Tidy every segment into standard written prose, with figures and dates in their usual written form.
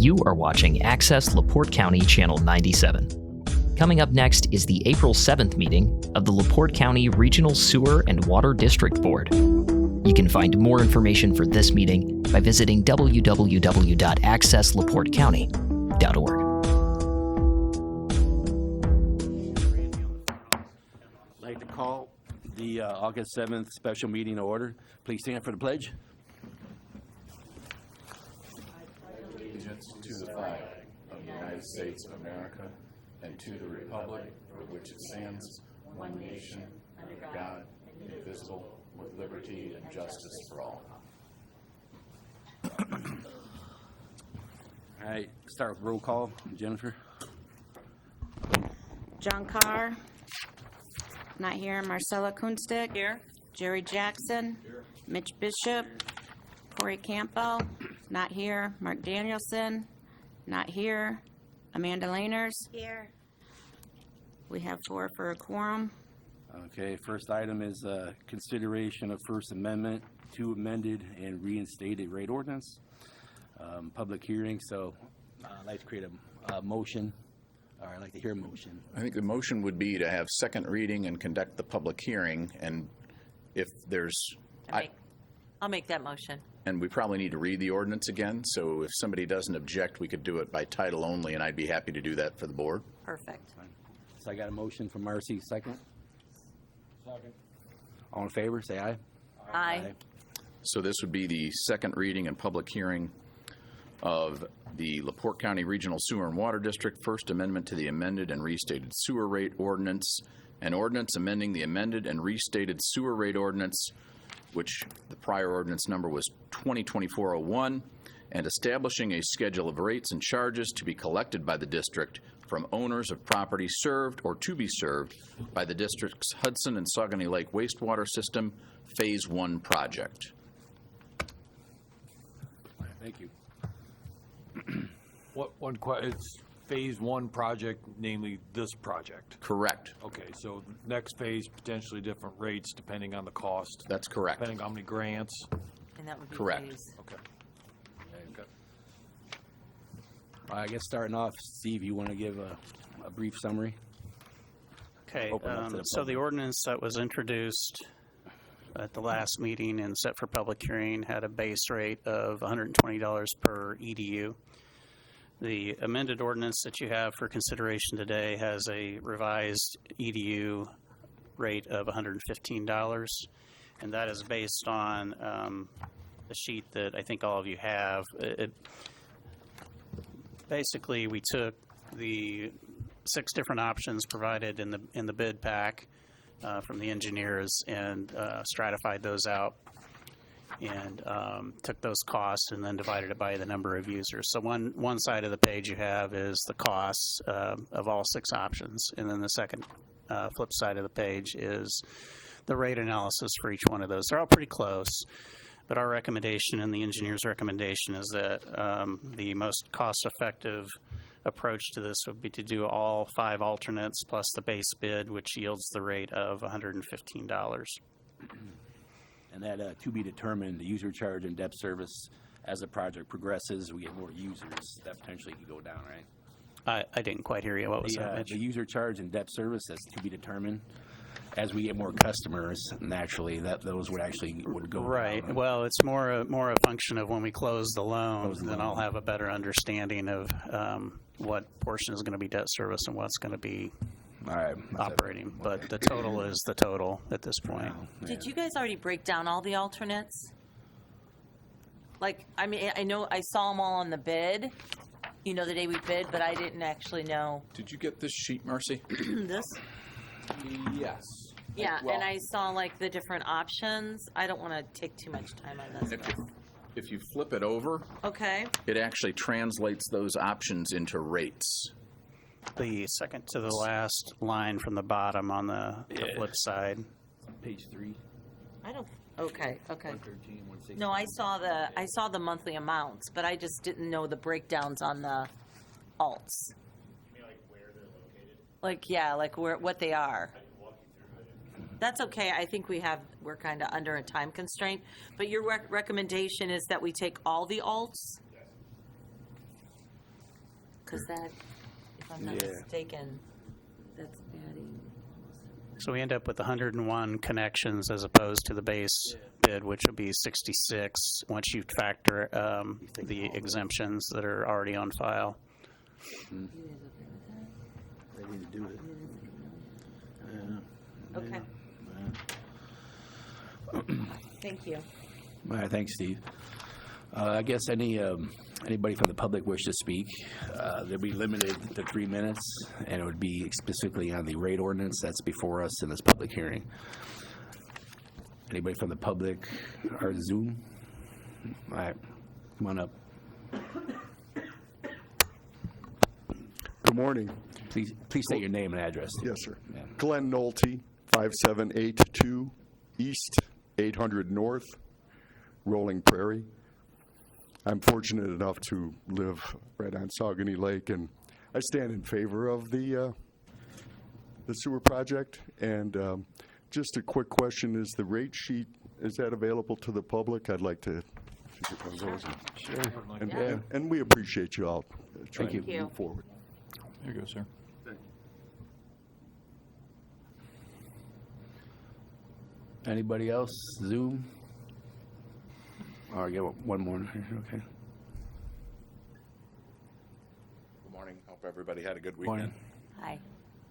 You are watching Access LaPorte County Channel 97. Coming up next is the April 7th meeting of the LaPorte County Regional Sewer and Water District Board. You can find more information for this meeting by visiting www.accesslaportecounty.org. I'd like to call the August 7th special meeting to order. Please stand for the pledge. Allegiance to the flag of the United States of America and to the republic for which it stands, one nation, under God, indivisible, with liberty and justice for all. All right, start with roll call. Jennifer? John Carr, not here. Marcella Kunstick. Here. Jerry Jackson. Here. Mitch Bishop. Corey Campbell, not here. Mark Danielson, not here. Amanda Laners. Here. We have 4 for a quorum. Okay, first item is consideration of First Amendment to amended and reinstated rate ordinance. Public hearing, so I'd like to create a motion, or I'd like to hear a motion. I think the motion would be to have second reading and conduct the public hearing, and if there's... I'll make that motion. And we probably need to read the ordinance again, so if somebody doesn't object, we could do it by title only, and I'd be happy to do that for the board. Perfect. So I got a motion from Marcy, second. Second. All in favor, say aye. Aye. So this would be the second reading and public hearing of the LaPorte County Regional Sewer and Water District First Amendment to the amended and restated sewer rate ordinance, an ordinance amending the amended and restated sewer rate ordinance, which the prior ordinance number was 2024-01, and establishing a schedule of rates and charges to be collected by the district from owners of property served or to be served by the district's Hudson and Saugony Lake wastewater system Phase 1 project. Thank you. It's Phase 1 project, namely this project. Correct. Okay, so next phase, potentially different rates depending on the cost, That's correct. depending on how many grants. And that would be Correct. phase. Okay. I guess starting off, Steve, you want to give a brief summary? Okay, Open up to the so the public. ordinance that was introduced at the last meeting and set for public hearing had a base rate of $120 per EDU. The amended ordinance that you have for consideration today has a revised EDU rate of $115, and that is based on the sheet that I think all of you have. Basically, we took the 6 different options provided in the bid pack from the engineers and stratified those out and took those costs and then divided it by the number of users. So one side of the page you have is the costs of all 6 options, and then the second flip side of the page is the rate analysis for each one of those. They're all pretty close. But our recommendation and the engineer's recommendation is that the most cost-effective approach to this would be to do all 5 alternates plus the base bid, which yields the rate of $115. And that to be determined, the user charge and debt service, as the project progresses, we get more users, that potentially could go down, right? I didn't quite hear you. What was that, Mitch? The user charge and debt service, that's to be determined. As we get more customers, naturally, those would go Right. down. Well, it's more a function of when we close the loan, then I'll have a better understanding of what portion is going to be debt service and what's going to be All right. operating. But the total is the total at this point. Did you guys already break down all the alternates? Like, I mean, I know I saw them all on the bid, the day we bid, but I didn't actually know Did you get this sheet, Marcy? this. Yes. Yeah, and I saw like the different options. I don't want to take too much time on this. If you flip it over, Okay. it actually translates those options into rates. The second to the last line from the bottom on the flip side. Page 3. I don't. Okay. 113, 116. No, I saw the monthly amounts, but I just didn't know the breakdowns on the alts. You mean like where they're located? Like what they are. I can walk you through it. That's okay. I think we're kind of under a time constraint. But your recommendation is that we take all the alts? Yes. Because that, if I'm not Yeah. mistaken, that's adding. So we end up with 101 connections as opposed to the base bid, which would be 66, once you factor the exemptions that are already on file. They need to do it. Okay. Thank you. All right, thanks, Steve. I guess anybody from the public wish to speak, they'll be limited to 3 minutes, and it would be specifically on the rate ordinance that's before us in this public hearing. Anybody from the public or Zoom? All right, come on up. Good morning. Please state your name and address. Yes, sir. Yeah. Glenn Nolte, 5782 East, 800 North, Rolling Prairie. I'm fortunate enough to live right on Saugony Lake, and I stand in favor of the sewer project. And just a quick question, is the rate sheet, is that available to the public? I'd like to get one of those. Sure. And we appreciate you all trying you. to move forward. There you go, sir. Anybody else? Zoom? All right, get one more here, okay. Good morning. Hope everybody had a good Morning. weekend.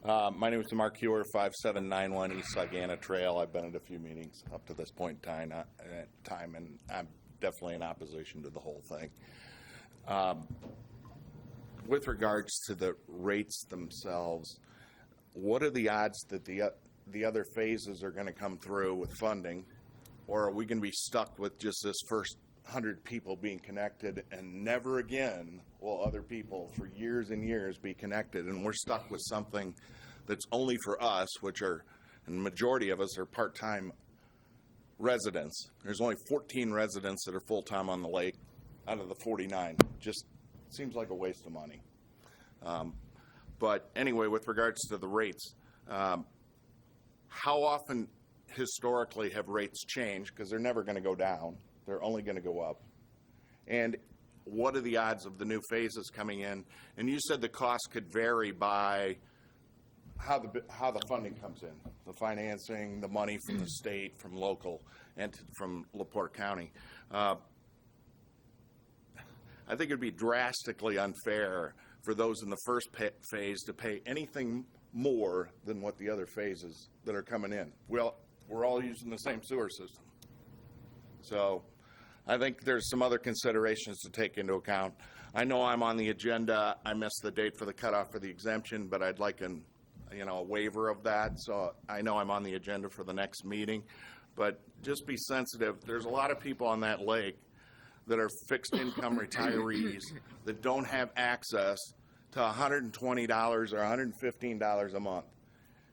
Hi. My name is Mark Hewer, 5791 East Sagana Trail. I've been at a few meetings up to this point in time, and I'm definitely in opposition to the whole thing. With regards to the rates themselves, what are the odds that the other phases are going to come through with funding, or are we going to be stuck with just this first 100 people being connected, and never again will other people for years and years be connected, and we're stuck with something that's only for us, which are, and the majority of us are part-time residents. There's only 14 residents that are full-time on the lake out of the 49. Just seems like a waste of money. But anyway, with regards to the rates, how often historically have rates changed? Because they're never going to go down. They're only going to go up. And what are the odds of the new phases coming in? And you said the cost could vary by how the funding comes in, the financing, the money from the state, from local, and from LaPorte County. I think it'd be drastically unfair for those in the first phase to pay anything more than what the other phases that are coming in. Well, we're all using the same sewer system. So I think there's some other considerations to take into account. I know I'm on the agenda. I missed the date for the cutoff for the exemption, but I'd like a waiver of that. So I know I'm on the agenda for the next meeting. But just be sensitive. There's a lot of people on that lake that are fixed income retirees that don't have access to $120 or $115 a month.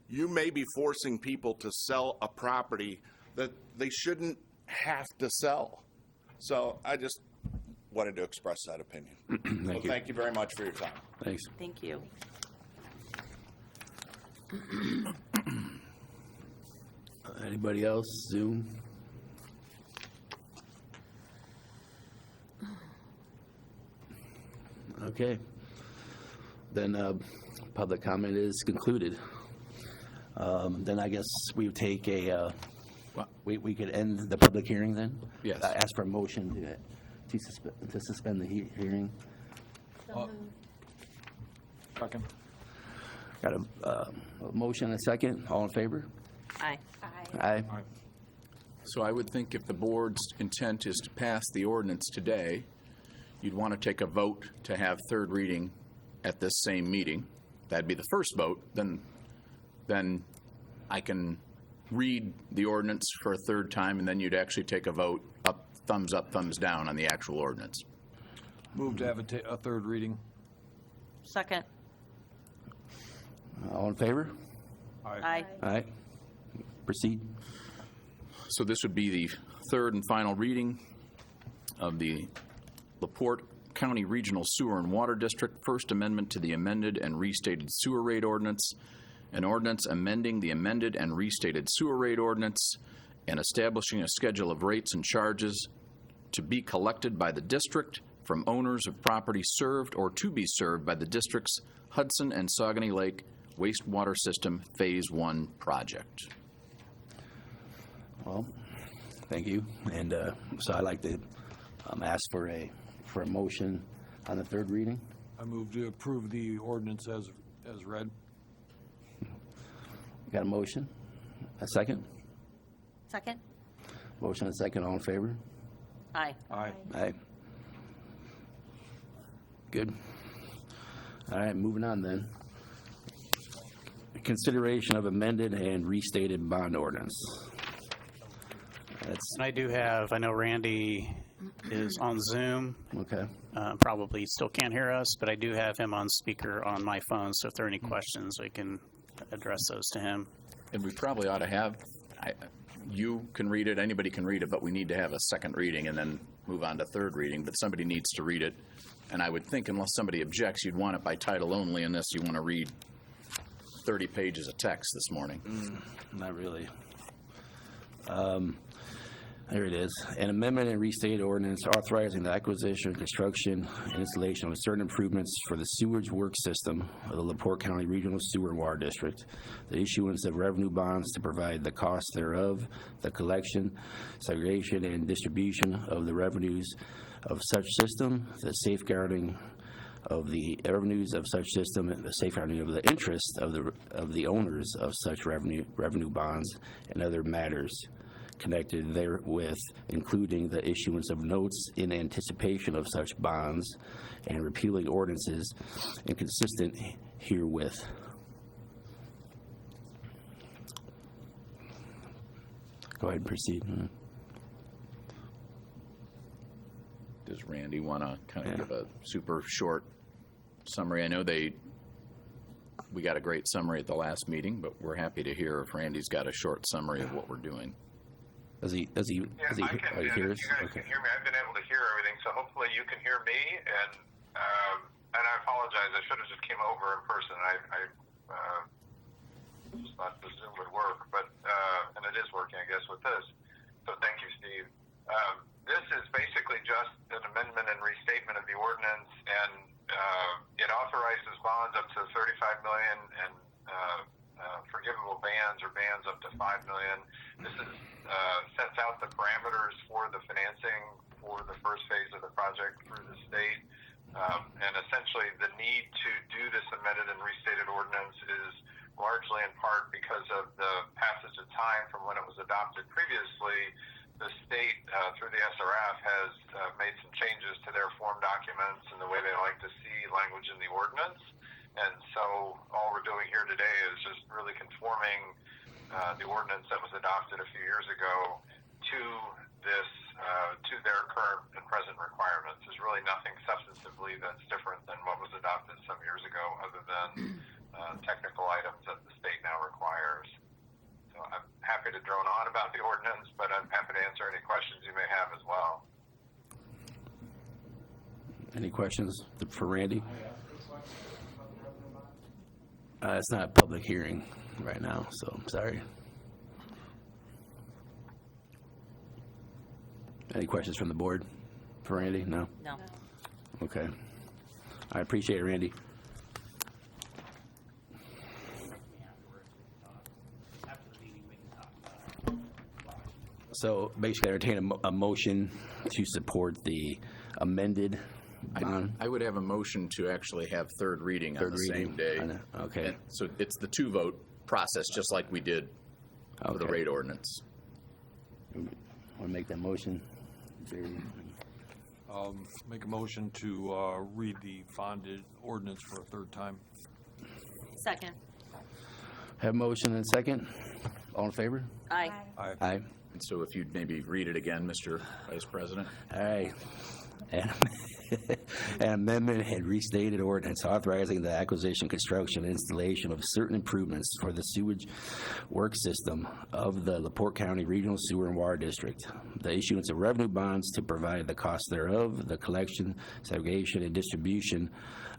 You may be forcing people to sell a property that they shouldn't have to sell. So I just wanted to express that opinion. Thank you. Thank you very much for your time. Thanks. Thank you. Anybody else? Zoom? Okay. Then public comment is concluded. Then I guess we would take we could end the public hearing then? Yes. Ask for a motion to suspend the hearing. Second. Got a motion and a second. All in favor? Aye. Aye. So I would think if the board's intent is to pass the ordinance today, you'd want to take a vote to have third reading at this same meeting. That'd be the first vote. Then I can read the ordinance for a third time, and then you'd actually take a vote up, thumbs down on the actual ordinance. Move to have a third reading. Second. All in favor? Aye. Aye. Proceed. So this would be the third and final reading of the LaPorte County Regional Sewer and Water District First Amendment to the amended and restated sewer rate ordinance, an ordinance amending the amended and restated sewer rate ordinance, and establishing a schedule of rates and charges to be collected by the district from owners of property served or to be served by the district's Hudson and Saugony Lake wastewater system Phase 1 project. Well, thank you. And so I'd like to ask for a motion on the third reading. I move to approve the ordinance as read. Got a motion? A second? Second? Motion and second, all in favor? Aye. Aye. Aye. Good. All right, moving on then. Consideration of amended and restated bond ordinance. That's, And I know Randy is on Zoom, okay. probably still can't hear us, but I do have him on speaker on my phone, so if there are any questions, we can address those to him. And we probably ought to have, you can read it, anybody can read it, but we need to have a second reading and then move on to third reading, but somebody needs to read it. And I would think unless somebody objects, you'd want it by title only unless you want to read 30 pages of text this morning. Not really. There it is. An amendment and restated ordinance authorizing the acquisition, construction, and installation of certain improvements for the sewage work system of the LaPorte County Regional Sewer and Water District, the issuance of revenue bonds to provide the cost thereof, the collection, segregation, and distribution of the revenues of such system, the safeguarding of the revenues of such system, and the safeguarding of the interest of the owners of such revenue bonds, and other matters connected therewith, including the issuance of notes in anticipation of such bonds, and repealing ordinances inconsistent herewith. Go ahead and proceed. Does Randy want to kind of give a super short summary? I know we got a great summary at the last meeting, but we're happy to hear if Randy's got a short summary of what we're doing. Does he Yeah, I can. hear If us? you guys Okay. can hear me, I've been able to hear everything, so hopefully you can hear me. And I apologize. I should have just came over in person. I just thought the Zoom would work, but and it is working, I guess, with this. So thank you, Steve. This is basically just an amendment and restatement of the ordinance, and it authorizes bonds up to $35 million and forgivable bans or bans up to $5 million. This is sets out the parameters for the financing for the first phase of the project through the state. And essentially the need to do this amended and restated ordinance is largely in part because of the passage of time from when it was adopted previously. The state, through the SRF, has made some changes to their form documents and the way they like to see language in the ordinance. And so all we're doing here today is just really conforming the ordinance that was adopted a few years ago to this, to their current and present requirements. There's really nothing substantively that's different than what was adopted some years ago, other than technical items that the state now requires. So I'm happy to drone on about the ordinance, but I'm happy to answer any questions you may have as well. Any questions for Randy? It's not a public hearing right now, so I'm sorry. Any questions from the board for Randy? No? No. Okay. I appreciate it, Randy. So basically, I entertain a motion to support the amended bond. I would have a motion to actually have third reading on the same day. Okay. So it's the two-vote process, just like we did for the Okay. rate ordinance. Want to make that motion? Jerry? Make a motion to read the bonded ordinance for a third time. Second. Have a motion and a second. All in favor? Aye. Aye. Aye. And so if you'd maybe read it again, Mr. Vice President. All right. An amendment and restated ordinance authorizing the acquisition, construction, and installation of certain improvements for the sewage work system of the LaPorte County Regional Sewer and Water District, the issuance of revenue bonds to provide the cost thereof, the collection, segregation, and distribution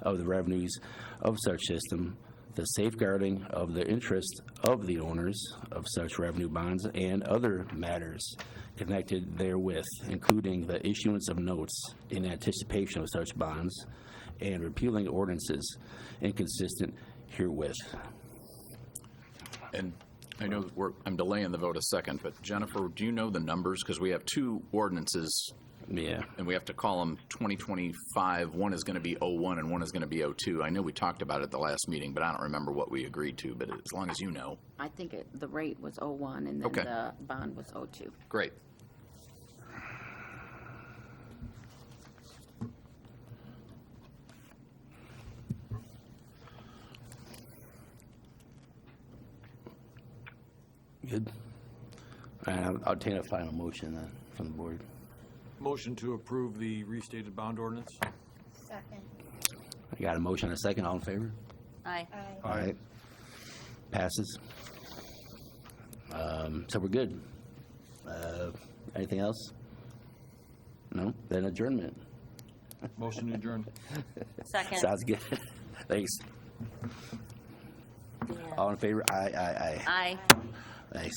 of the revenues of such system, the safeguarding of the interest of the owners of such revenue bonds and other matters connected therewith, including the issuance of notes in anticipation of such bonds and repealing ordinances inconsistent herewith. And I know that I'm delaying the vote a second, but Jennifer, do you know the numbers? Because we have two ordinances, Yeah. and we have to call them 2025. One is going to be 01 and one is going to be 02. I know we talked about it at the last meeting, but I don't remember what we agreed to, but as long as you know. I think the rate was 01 and then Okay. the bond was 02. Great. Good. I'll obtain a final motion then from the board. Motion to approve the restated bond ordinance? I got a motion and a second. All in favor? Aye. All right. Passes. So we're good. Anything else? No? Then adjournment. Motion to adjourn. Second. Sounds good. Thanks. Yeah. All in favor? Aye, aye, aye. Aye. Thanks.